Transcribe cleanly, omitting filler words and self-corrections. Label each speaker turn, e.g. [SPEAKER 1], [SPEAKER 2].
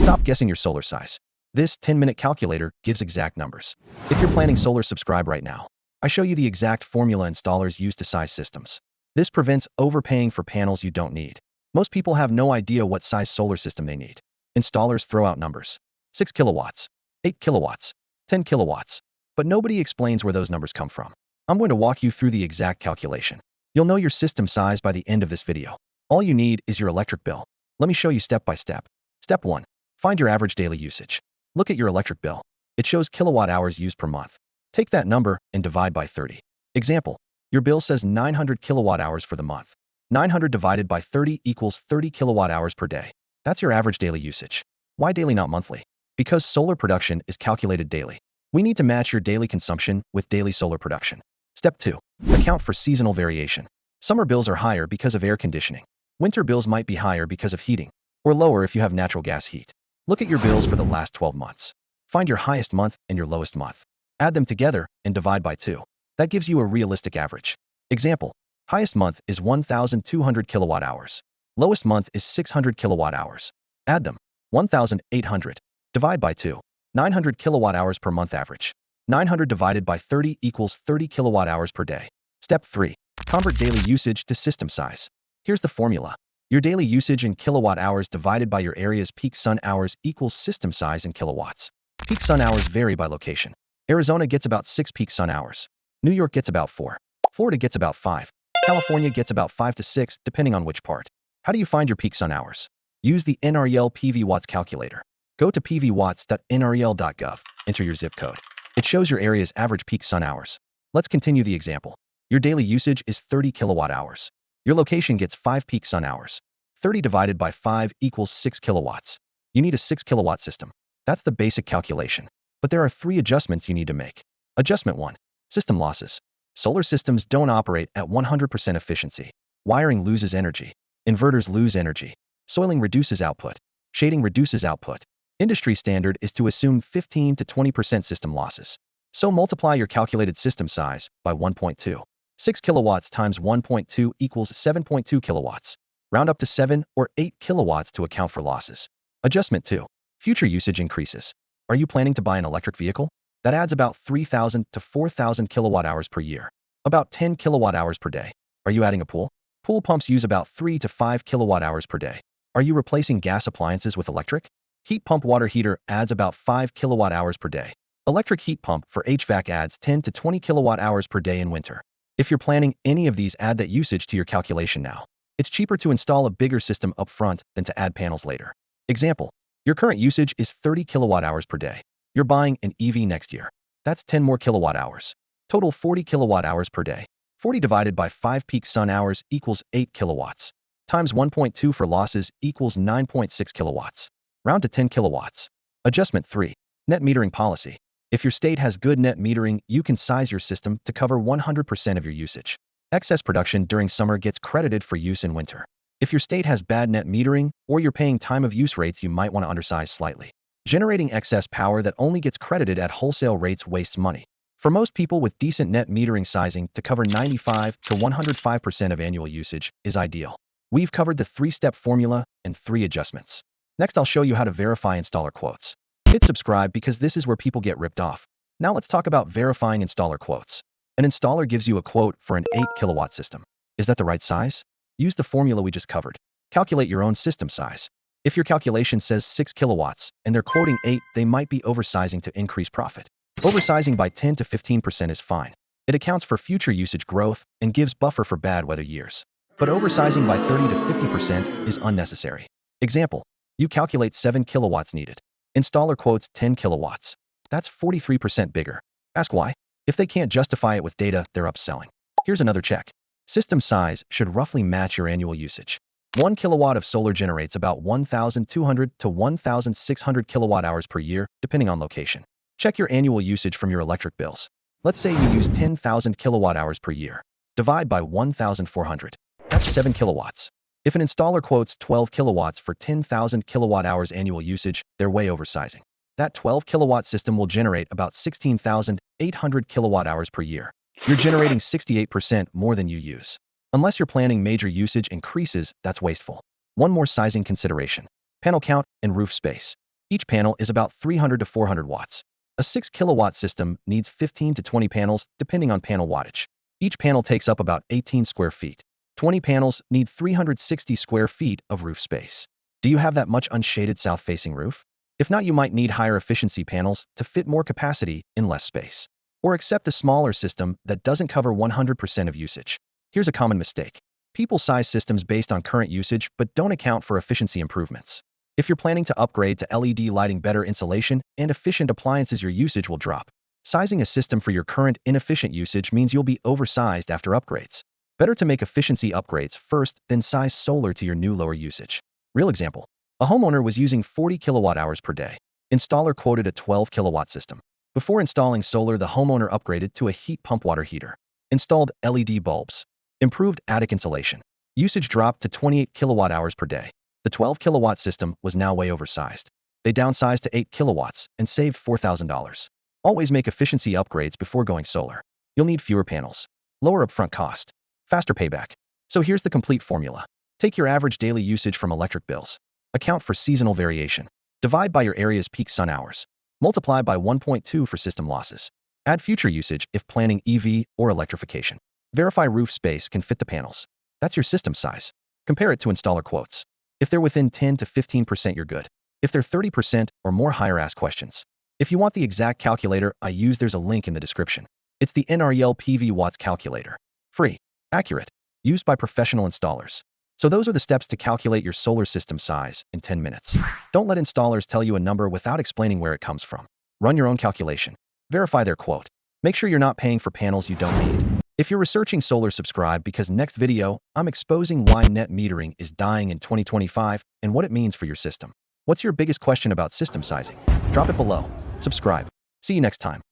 [SPEAKER 1] Stop guessing your solar size. This 10-minute calculator gives exact numbers. If you're planning solar, subscribe right now. I show you the exact formula installers use to size systems. This prevents overpaying for panels you don't need. Most people have no idea what size solar system they need. Installers throw out numbers. 6 kilowatts, 8 kilowatts, 10 kilowatts. But nobody explains where those numbers come from. I'm going to walk you through the exact calculation. You'll know your system size by the end of this video. All you need is your electric bill. Let me show you step by step. Step 1. Find your average daily usage. Look at your electric bill. It shows kilowatt hours used per month. Take that number and divide by 30. Example, your bill says 900 kilowatt hours for the month. 900 divided by 30 equals 30 kilowatt hours per day. That's your average daily usage. Why daily, not monthly? Because solar production is calculated daily. We need to match your daily consumption with daily solar production. Step 2. Account for seasonal variation. Summer bills are higher because of air conditioning. Winter bills might be higher because of heating, or lower if you have natural gas heat. Look at your bills for the last 12 months. Find your highest month and your lowest month. Add them together and divide by 2. That gives you a realistic average. Example, highest month is 1,200 kilowatt hours. Lowest month is 600 kilowatt hours. Add them. 1,800. Divide by 2. 900 kilowatt hours per month average. 900 divided by 30 equals 30 kilowatt hours per day. Step 3. Convert daily usage to system size. Here's the formula. Your daily usage in kilowatt hours divided by your area's peak sun hours equals system size in kilowatts. Peak sun hours vary by location. Arizona gets about 6 peak sun hours. New York gets about 4. Florida gets about 5. California gets about 5 to 6, depending on which part. How do you find your peak sun hours? Use the NREL PV Watts calculator. Go to pvwatts.nrel.gov. Enter your zip code. It shows your area's average peak sun hours. Let's continue the example. Your daily usage is 30 kilowatt hours. Your location gets 5 peak sun hours. 30 divided by 5 equals 6 kilowatts. You need a 6 kilowatt system. That's the basic calculation. But there are 3 adjustments you need to make. Adjustment 1. System losses. Solar systems don't operate at 100% efficiency. Wiring loses energy. Inverters lose energy. Soiling reduces output. Shading reduces output. Industry standard is to assume 15 to 20% system losses. So multiply your calculated system size by 1.2. 6 kilowatts times 1.2 equals 7.2 kilowatts. Round up to 7 or 8 kilowatts to account for losses. Adjustment 2. Future usage increases. Are you planning to buy an electric vehicle? That adds about 3,000 to 4,000 kilowatt hours per year. About 10 kilowatt hours per day. Are you adding a pool? Pool pumps use about 3 to 5 kilowatt hours per day. Are you replacing gas appliances with electric? Heat pump water heater adds about 5 kilowatt hours per day. Electric heat pump for HVAC adds 10 to 20 kilowatt hours per day in winter. If you're planning any of these, add that usage to your calculation now. It's cheaper to install a bigger system up front than to add panels later. Example, your current usage is 30 kilowatt hours per day. You're buying an EV next year. That's 10 more kilowatt hours. Total 40 kilowatt hours per day. 40 divided by 5 peak sun hours equals 8 kilowatts. Times 1.2 for losses equals 9.6 kilowatts. Round to 10 kilowatts. Adjustment 3. Net metering policy. If your state has good net metering, you can size your system to cover 100% of your usage. Excess production during summer gets credited for use in winter. If your state has bad net metering or you're paying time of use rates, you might want to undersize slightly. Generating excess power that only gets credited at wholesale rates wastes money. For most people with decent net metering, sizing to cover 95 to 105% of annual usage is ideal. We've covered the 3-step formula and 3 adjustments. Next, I'll show you how to verify installer quotes. Hit subscribe because this is where people get ripped off. Now let's talk about verifying installer quotes. An installer gives you a quote for an 8 kilowatt system. Is that the right size? Use the formula we just covered. Calculate your own system size. If your calculation says 6 kilowatts and they're quoting 8, they might be oversizing to increase profit. Oversizing by 10 to 15% is fine. It accounts for future usage growth and gives buffer for bad weather years. But oversizing by 30 to 50% is unnecessary. Example, you calculate 7 kilowatts needed. Installer quotes 10 kilowatts. That's 43% bigger. Ask why. If they can't justify it with data, they're upselling. Here's another check. System size should roughly match your annual usage. 1 kilowatt of solar generates about 1,200 to 1,600 kilowatt hours per year, depending on location. Check your annual usage from your electric bills. Let's say you use 10,000 kilowatt hours per year. Divide by 1,400. That's 7 kilowatts. If an installer quotes 12 kilowatts for 10,000 kilowatt hours annual usage, they're way oversizing. That 12 kilowatt system will generate about 16,800 kilowatt hours per year. You're generating 68% more than you use. Unless you're planning major usage increases, that's wasteful. One more sizing consideration: panel count and roof space. Each panel is about 300 to 400 watts. A 6 kilowatt system needs 15 to 20 panels depending on panel wattage. Each panel takes up about 18 square feet. 20 panels need 360 square feet of roof space. Do you have that much unshaded south-facing roof? If not, you might need higher efficiency panels to fit more capacity in less space. Or accept a smaller system that doesn't cover 100% of usage. Here's a common mistake. People size systems based on current usage but don't account for efficiency improvements. If you're planning to upgrade to LED lighting, better insulation, and efficient appliances, your usage will drop. Sizing a system for your current inefficient usage means you'll be oversized after upgrades. Better to make efficiency upgrades first, then size solar to your new lower usage. Real example. A homeowner was using 40 kilowatt hours per day. Installer quoted a 12 kilowatt system. Before installing solar, the homeowner upgraded to a heat pump water heater, installed LED bulbs, improved attic insulation. Usage dropped to 28 kilowatt hours per day. The 12 kilowatt system was now way oversized. They downsized to 8 kilowatts and saved $4,000. Always make efficiency upgrades before going solar. You'll need fewer panels, lower upfront cost, faster payback. So here's the complete formula. Take your average daily usage from electric bills. Account for seasonal variation. Divide by your area's peak sun hours. Multiply by 1.2 for system losses. Add future usage if planning EV or electrification. Verify roof space can fit the panels. That's your system size. Compare it to installer quotes. If they're within 10 to 15%, you're good. If they're 30% or more higher, ask questions. If you want the exact calculator I use, there's a link in the description. It's the NREL PV Watts calculator. Free, accurate, used by professional installers. So those are the steps to calculate your solar system size in 10 minutes. Don't let installers tell you a number without explaining where it comes from. Run your own calculation. Verify their quote. Make sure you're not paying for panels you don't need. If you're researching solar, subscribe, because next video, I'm exposing why net metering is dying in 2025 and what it means for your system. What's your biggest question about system sizing? Drop it below. Subscribe. See you next time.